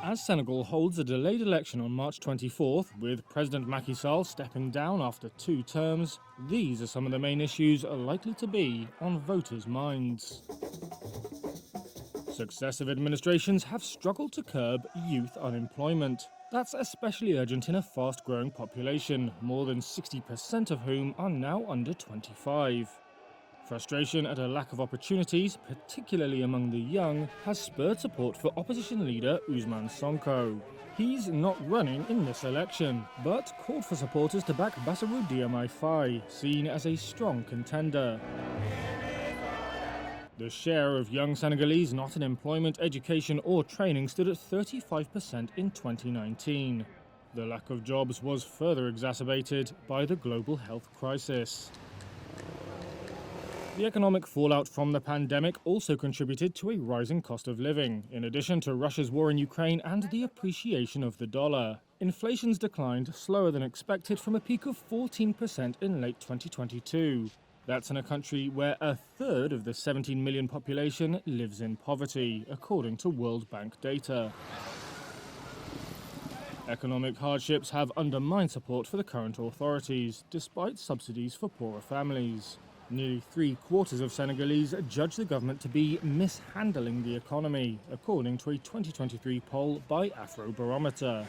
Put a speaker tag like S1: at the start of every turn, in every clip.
S1: As Senegal holds a delayed election on March 24th, with President Macky Sall stepping down after 2 terms, these are some of the main issues likely to be on voters' minds. Successive administrations have struggled to curb youth unemployment. That's especially urgent in a fast-growing population, more than 60% of whom are now under 25. Frustration at a lack of opportunities, particularly among the young, has spurred support for opposition leader Ousmane Sonko. He's not running in this election, but called for supporters to back Bassirou Diomaye Faye, seen as a strong contender. The share of young Senegalese not in employment, education or training stood at 35% in 2019. The lack of jobs was further exacerbated by the global health crisis. The economic fallout from the pandemic also contributed to a rising cost of living, in addition to Russia's war in Ukraine and the appreciation of the dollar. Inflation's declined slower than expected from a peak of 14% in late 2022. That's in a country where a third of the 17 million population lives in poverty, according to World Bank data. Economic hardships have undermined support for the current authorities, despite subsidies for poorer families. Nearly 3/4 of Senegalese judge the government to be mishandling the economy, according to a 2023 poll by Afrobarometer.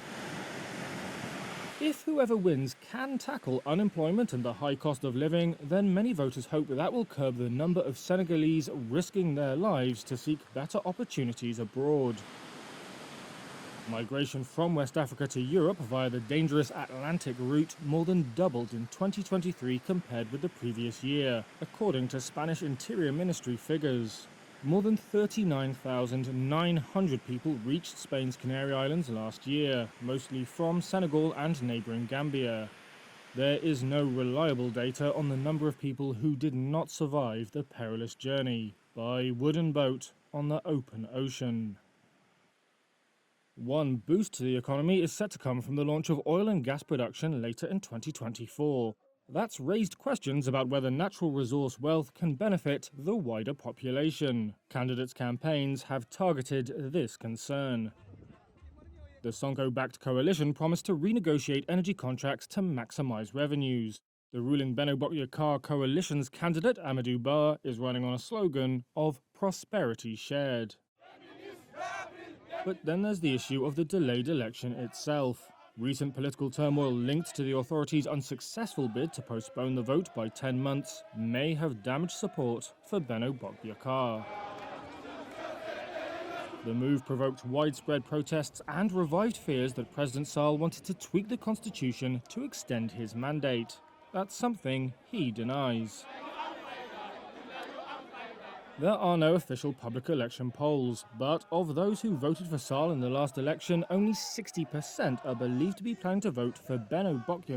S1: If whoever wins can tackle unemployment and the high cost of living, then many voters hope that will curb the number of Senegalese risking their lives to seek better opportunities abroad. Migration from West Africa to Europe via the dangerous Atlantic route more than doubled in 2023 compared with the previous year, according to Spanish Interior Ministry figures. More than 39,900 people reached Spain's Canary Islands last year, mostly from Senegal and neighbouring Gambia. There is no reliable data on the number of people who did not survive the perilous journey by wooden boat on the open ocean. One boost to the economy is set to come from the launch of oil and gas production later in 2024. That's raised questions about whether natural resource wealth can benefit the wider population. Candidates' campaigns have targeted this concern. The Sonko-backed coalition promised to renegotiate energy contracts to maximize revenues. The ruling Benno Bokk coalition's candidate, Amadou Ba, is running on a slogan of prosperity shared. But then there's the issue of the delayed election itself. Recent political turmoil linked to the authorities' unsuccessful bid to postpone the vote by 10 months may have damaged support for Benno Bokk. The move provoked widespread protests and revived fears that President Sall wanted to tweak the constitution to extend his mandate. That's something he denies. There are no official public election polls, but of those who voted for Sall in the last election, only 60% are believed to be planning to vote for Benno Bokk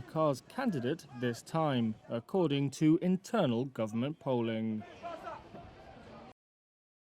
S1: candidate this time, according to internal government polling.